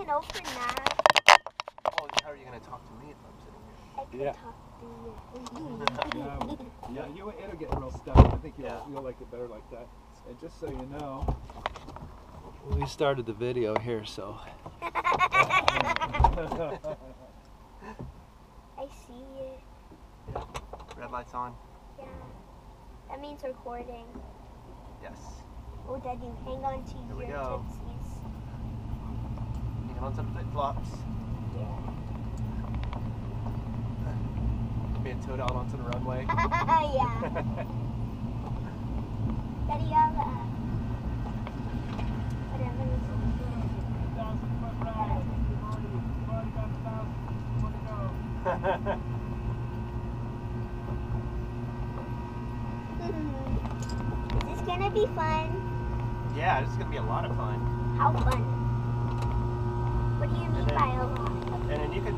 an open map. Well, how are you going to talk to me if I'm sitting here? I could talk to you. Yeah, it'll get real stuck. I think you'll like it better like that. And just so you know, we started the video here, so. I see it. Yeah. Red light's on. Yeah. That means recording. Yes. Oh, Daddy, hang on to Here we your go. tootsies. Hang on some flip-flops. Yeah. Being towed out onto the runway. Yeah. Daddy, I'll, whatever. Is this gonna be fun? Yeah, this is gonna be a lot of fun. How fun? What do you mean by a lot? And then you could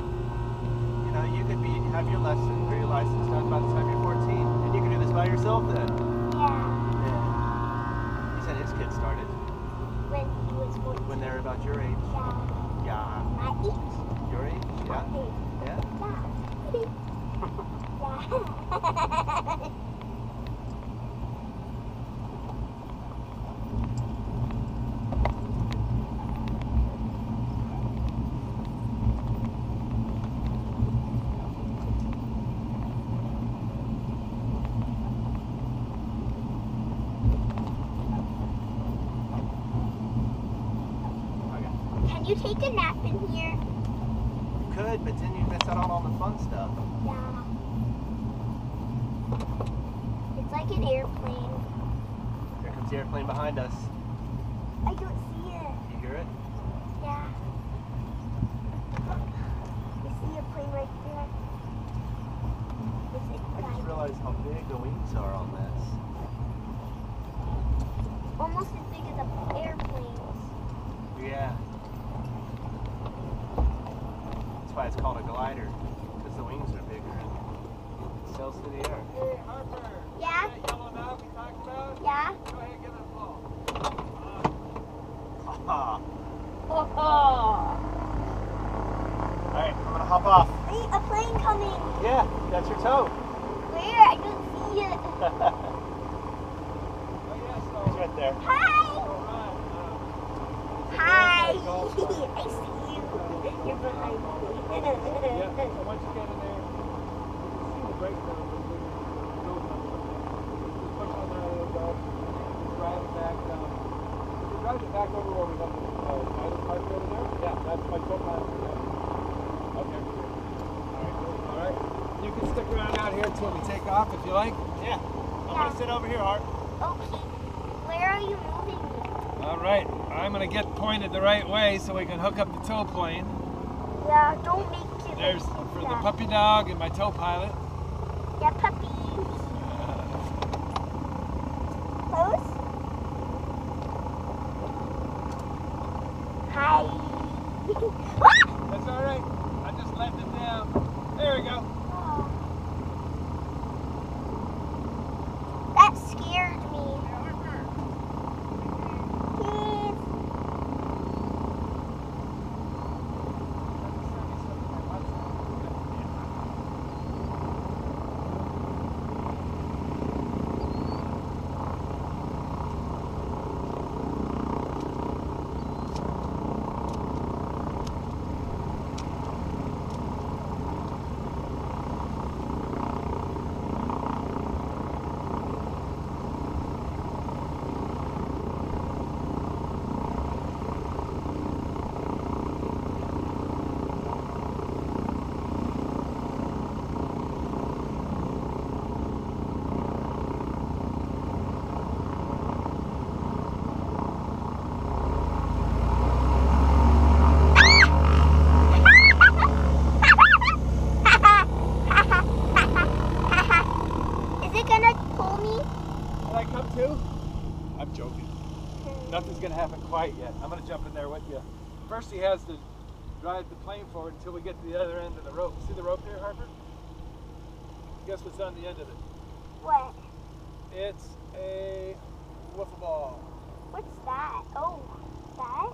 have your lesson or your license done by the time you're 14, and you can do this by yourself then. Yeah. He said his kid started When he was 14. when they're about your age. Yeah. Yeah. My age. Your age? Yeah. Yeah. Yeah. Can you take a nap in here? You could, but then you'd miss out on all the fun stuff. Yeah. It's like an airplane. Here comes the airplane behind us. I don't see it. You hear it? Yeah. I see a plane right there. Is it I just realized how big the wings are on this. almost as big as the airplanes? Yeah. That's why it's called a glider, because the wings are bigger and it sails through the air. Hey, Harper. Yeah? That yellow knob we talked about? Yeah? Go ahead and give it a blow. Alright, I'm gonna hop off. Wait, a plane coming. Yeah, that's your toe. Where? I don't see it. Oh, yeah, so. It's right there. Hi! Hi! I see you. You're behind me. Yeah, so once you get in there, you can see the breakdown. Just push on that little belt, drive it back down. You drive it back over where we have the pilot park over there? Yeah, that's my co-pilot. Okay. Alright. You can stick around out here until we take off if you like. Yeah. I'm gonna sit over here, Hart. Okay. Where are you moving me? Alright, I'm gonna get pointed the right way so we can hook up the tow plane. Yeah, don't make it. There's for the puppy dog and my tow pilot. Yeah, puppies. Close? Hi. That's alright. I just let it down. There we go. That scared me. Please. I'm joking. Nothing's going to happen quite yet. I'm going to jump in there with you. First he has to drive the plane forward until we get to the other end of the rope. See the rope there, Harper? Guess what's on the end of it? What? It's a wiffle ball. What's that? Oh, that?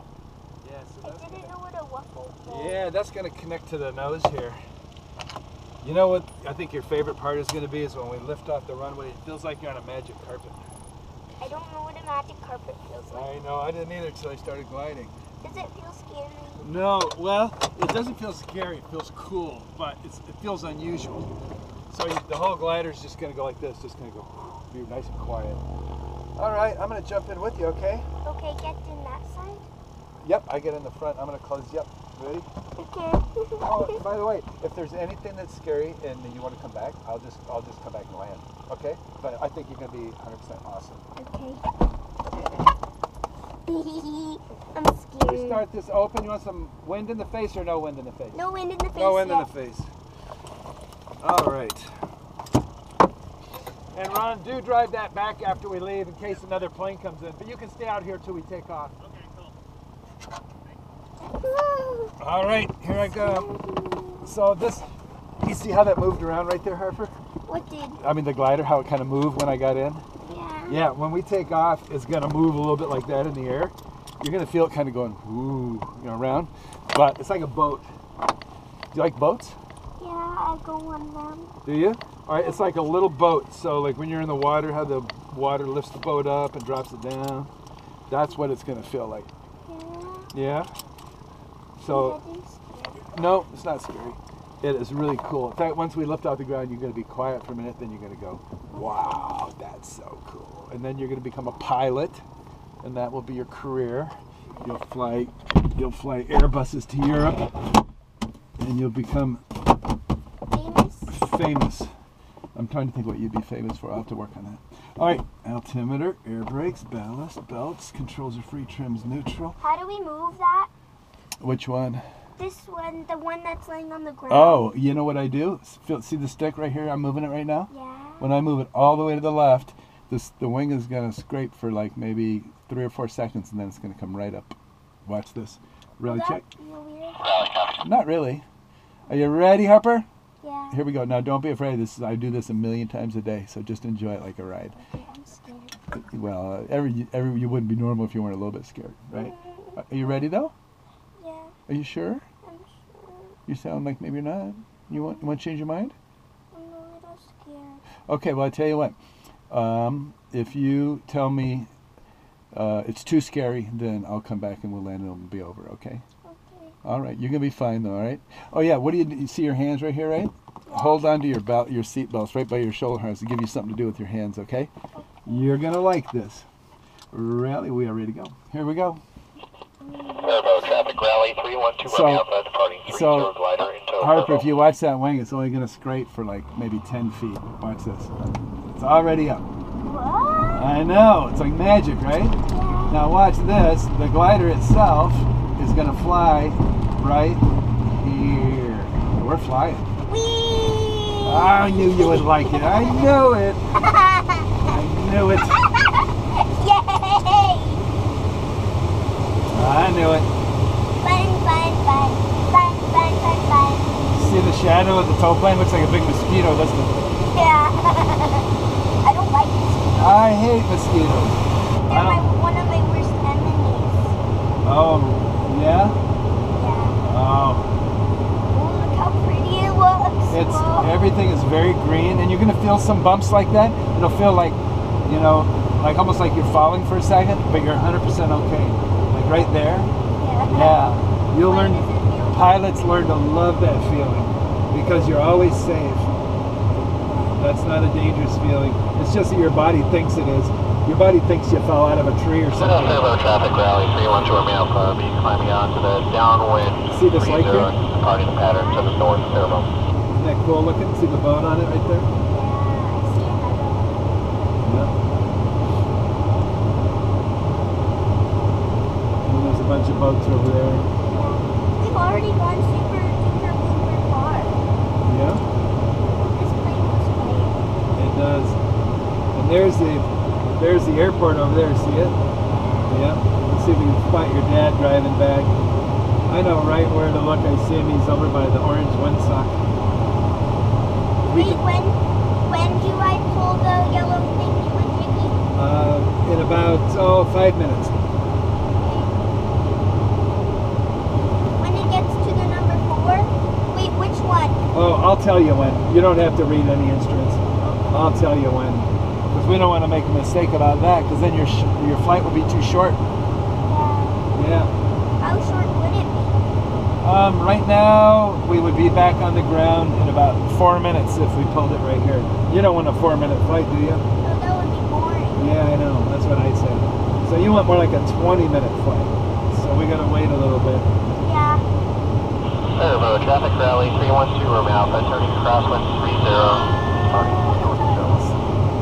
Yeah, so I that's didn't know what a wiffle Yeah, that's going to connect to the nose here. You know what I think your favorite part is going to be is when we lift off the runway. It feels like you're on a magic carpet. I don't know what a magic carpet feels like. I know, I didn't either until I started gliding. Does it feel scary? No, well, it doesn't feel scary. It feels cool, but it feels unusual. So the whole glider is just going to go like this, just going to go, be nice and quiet. All right, I'm going to jump in with you, okay? Okay, get in that side. Yep, I get in the front. I'm going to close. Yep, ready? Okay. Oh, by the way, if there's anything that's scary and you want to come back, I'll just come back and land. Okay? But I think you're going to be 100% awesome. Okay. I'm scared. We start this open. You want some wind in the face or no wind in the face? No wind in the face. No wind yet. in the face. All right. And Ron, do drive that back after we leave in case another plane comes in. But you can stay out here till we take off. All right, here I go. So this, you see how that moved around right there, Harper? What did? I mean the glider, how it kind of moved when I got in? Yeah. Yeah, when we take off, it's gonna move a little bit like that in the air. You're gonna feel it kind of going, ooh, you know, around. But it's like a boat. Do you like boats? Yeah, I go on them. Do you? All right, it's like a little boat. So like when you're in the water, how the water lifts the boat up and drops it down. That's what it's gonna feel like. Yeah. Yeah? So, no, it's not scary. It is really cool. In fact, once we lift off the ground, you're going to be quiet for a minute, then you're going to go, wow, that's so cool. And then you're going to become a pilot, and that will be your career. You'll fly Airbuses to Europe, and you'll become famous. I'm trying to think what you'd be famous for. I'll have to work on that. All right, altimeter, air brakes, ballast, belts, controls are free, trims neutral. How do we move that? Which one? This one, the one that's laying on the ground. Oh, you know what I do? See the stick right here? I'm moving it right now. Yeah. When I move it all the way to the left, the wing is going to scrape for like maybe 3 or 4 seconds, and then it's going to come right up. Watch this. Really check. Weird? Not really. Are you ready, Harper? Yeah. Here we go. Now, don't be afraid. I do this a million times a day, so just enjoy it like a ride. Okay, I'm scared. Well, you wouldn't be normal if you weren't a little bit scared, right? Are you ready though? Yeah, Are you sure? I'm sure. You sound like maybe you're not. You want to change your mind? I'm a little scared. Okay, well, I tell you what. If you tell me it's too scary, then I'll come back and we'll land and it'll be over, okay? Okay. All right, you're going to be fine though, all right? Oh yeah, what do you see your hands right here, right? Yeah. Hold on to your seat belts right by your shoulder harness to give you something to do with your hands, okay? You're going to like this. Really, we are ready to go. Here we go. Airboat traffic rally 312 Romeo Alpha departing 30 glider in tow. Harper, if you watch that wing, it's only going to scrape for like maybe 10 feet. Watch this. It's already up. What? I know, it's like magic, right? Yeah. Now watch this. The glider itself is going to fly right here. We're flying. Whee! I knew you would like it. I knew it. I knew it. Yay! I knew it. Fun, fun, fun. Fun, fun, fun, fun. See the shadow of the tow plane? Looks like a big mosquito, doesn't it? Yeah. I don't like mosquitoes. I hate mosquitoes. They're one of my worst enemies. Oh, yeah? Yeah. Oh. Oh, look how pretty it looks. Everything is very green, and you're going to feel some bumps like that. It'll feel like, you know, like almost like you're falling for a second, but you're 100% okay. Like right there. Yeah. Yeah. You'll Why learn, does it feel pilots learn to love that feeling because you're always safe. That's not a dangerous feeling. It's just that your body thinks it is. Your body thinks you fell out of a tree or something. Airboat traffic rally 312 Romeo Alpha be climbing onto the downwind. See this light here? Departing the pattern to the north airboat. Isn't that cool looking? See the boat on it right there? Yeah, I see another one. Yeah. And there's a bunch of boats over there. Yeah. We've already gone super, super, super far. Yeah, This plane was great. it does. And there's the airport over there. See it? Yeah. Let's see if we can spot your dad driving back. I know right where to look. I see him. He's over by the orange windsock. Wait, when do I pull the yellow thing you were taking? In about 5 minutes. When it gets to the I'll tell you when. You don't have to read any instruments. I'll tell you when. Because we don't want to make a mistake about that, because then your flight will be too short. Yeah. How short would it be? Right now, we would be back on the ground in about 4 minutes if we pulled it right here. You don't want a 4-minute flight, do you? No, that would be boring. Yeah, I know. That's what I'd say. So you want more like a 20-minute flight. So we got to wait a little bit. Yeah. Harper, traffic rally 312 Room Alpha, turning crosswind 30, departing north show.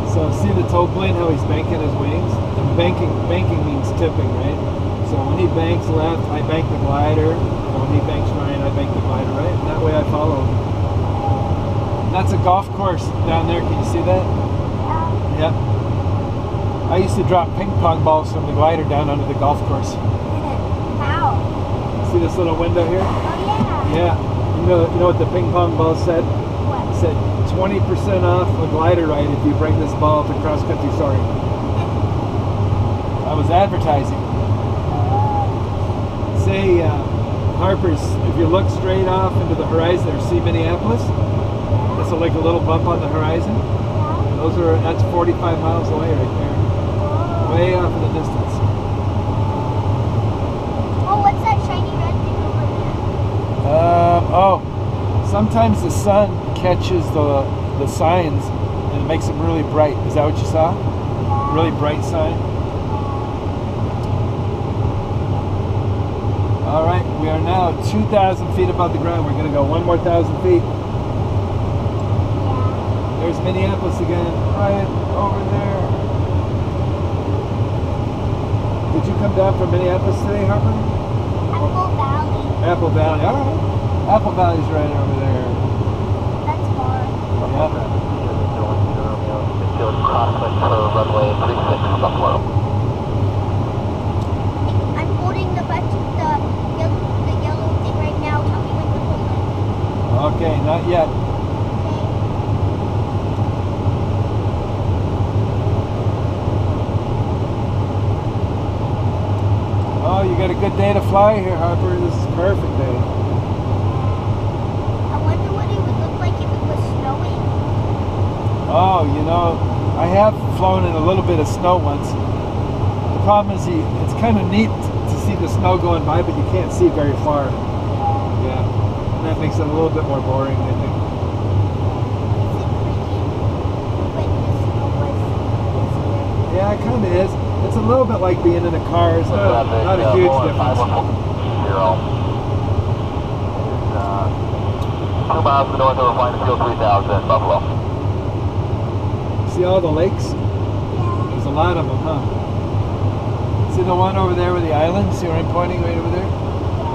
So see the tow plane, how he's banking his wings? And banking means tipping, right? So when he banks left, I bank the glider. And when he banks right, I bank the glider right. And that way I follow him. And that's a golf course down there. Can you see that? Yep. I used to drop ping pong balls from the glider down onto the golf course. How? See this little window here? Oh, yeah. Yeah. You know what the ping pong ball said? What? It said 20% off a glider ride if you bring this ball to cross country soaring. I was advertising. Say, Harper's, if you look straight off into the horizon there, see Minneapolis? That's like a little bump on the horizon. That's 45 miles away right there. Way off in the distance. Oh, what's that shiny red thing over there? Sometimes the sun catches the signs and it makes them really bright. Is that what you saw? Really bright sign? All right, we are now 2,000 feet above the ground. We're going to go one more 1,000 feet. There's Minneapolis again, right over there. Did you come down from Minneapolis today, Harper? Apple Valley. Apple Valley, all right. Apple Valley's right over there. That's far. Yep. Crosswind for runway 36 Buffalo. I'm holding the yellow thing right now. Tell me when to hold it. Okay, not yet. Oh, you got a good day to fly here, Harper. This is a perfect day. I wonder what it would look like if it was snowing. Oh, you know, I have flown in a little bit of snow once. The problem is it's kind of neat to see the snow going by, but you can't see very far. Yeah, and that makes it a little bit more boring, I think. Yeah, it kind of is. It's a little bit like being in a car. It's not a huge difference. 2 miles to the north over flying field 3000 Buffalo. See all the lakes? There's a lot of them, huh? See the one over there with the island? See where I'm pointing right over there?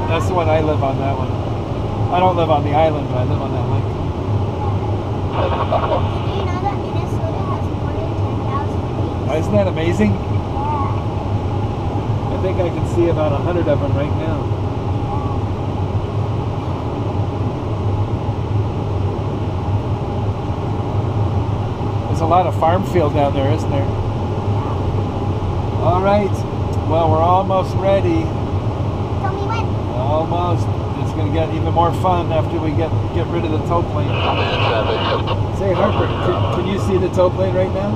That's the one I live on, that one. I don't live on the island, but I live on that lake. Did you know that Minnesota has more than 10,000 trees? Isn't that amazing? Yeah. I think I can see about 100 of them right now. There's a lot of farm field down there, isn't there? All right. Well, we're almost ready. Tell me when. Almost. It's going to get even more fun after we get rid of the tow plane. Say, Harper, can you see the tow plane right now?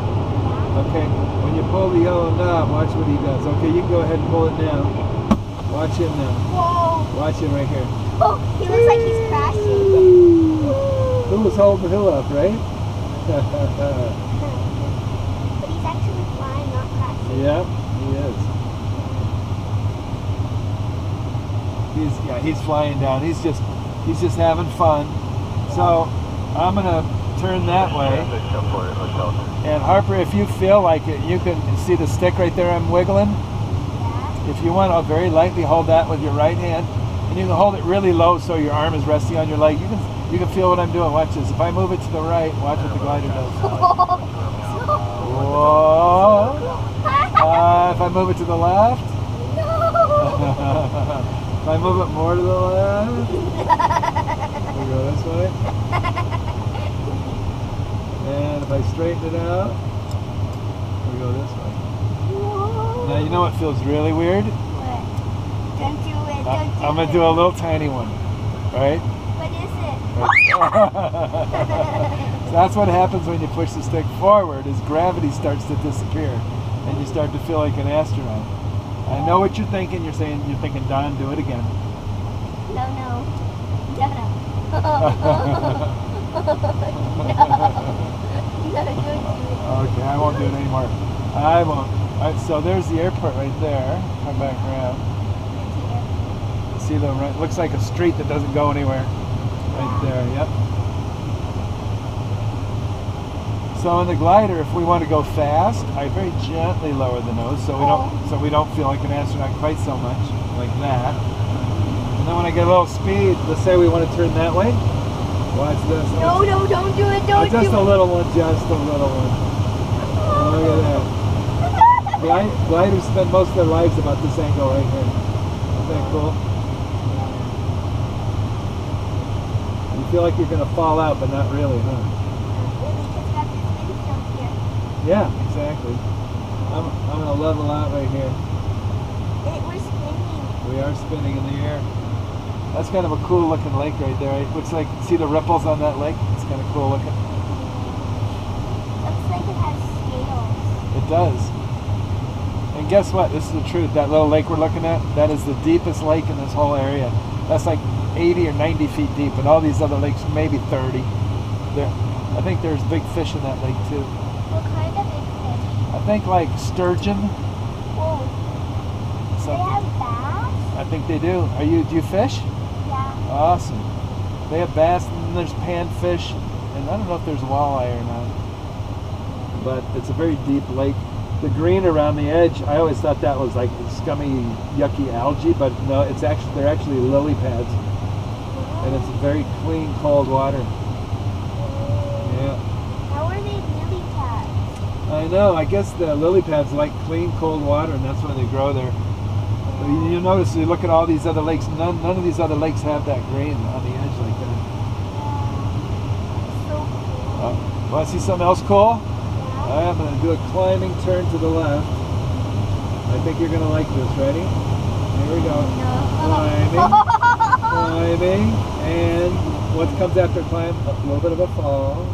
Okay. When you pull the yellow knob, watch what he does. Okay, you can go ahead and pull it now. Watch him now. Whoa. Watch him right here. Oh, he looks like he's crashing. Who was holding who up, right? But he's actually flying, not crashing. Yeah, he is. He's flying down. He's just having fun. So I'm gonna turn that way. And Harper, if you feel like it, you can see the stick right there I'm wiggling. Yeah. If you want, I'll very lightly hold that with your right hand, and you can hold it really low so your arm is resting on your leg. You can feel what I'm doing. Watch this. If I move it to the right, watch what the glider does. Whoa! If I move it to the left. If I move it more to the left. We go this way. And if I straighten it out, we go this way. Now you know what feels really weird? What? Don't do it. Don't do I'm it. gonna do a little tiny one. Alright? What is it? So that's what happens when you push the stick forward, is gravity starts to disappear and you start to feel like an astronaut. I know what you're thinking. You're thinking, Don, do it again. No. No. Okay, I won't do it anymore. I won't. Alright, so there's the airport right there. Come back around. See the right, looks like a street that doesn't go anywhere. Right there, yep. So in the glider, if we want to go fast, I very gently lower the nose so we don't feel like an astronaut quite so much, like that. And then when I get a little speed, let's say we want to turn that way. Watch this. No, don't do it, don't do it. Just a little one, just a little one. Look at that. Gliders spend most of their lives about this angle right here. Isn't that cool? You feel like you're going to fall out, but not really, huh? Yeah, exactly. I'm going to level out right here. We're spinning. We are spinning in the air. That's kind of a cool looking lake right there. It looks like, see the ripples on that lake? It's kind of cool looking. Looks like it has scales. It does. And guess what? This is the truth. That little lake we're looking at, that is the deepest lake in this whole area. That's like 80 or 90 feet deep, and all these other lakes, maybe 30. I think there's big fish in that lake too. What kind of big fish? I think like sturgeon. Whoa. Do they have bass? I think they do. Do you fish? Yeah. Awesome. They have bass, and then there's panfish, and I don't know if there's walleye or not. But it's a very deep lake. The green around the edge, I always thought that was like scummy, yucky algae, but no, they're actually lily pads. And it's very clean, cold water. Yeah. How are they lily pads? I know. I guess the lily pads like clean, cold water, and that's why they grow there. But you notice, you look at all these other lakes, none of these other lakes have that green on the edge like that. So cool. Want to see something else cool? I'm going to do a climbing turn to the left. I think you're going to like this. Ready? Here we go. Climbing. Climbing. And what comes after climb? A little bit of a fall.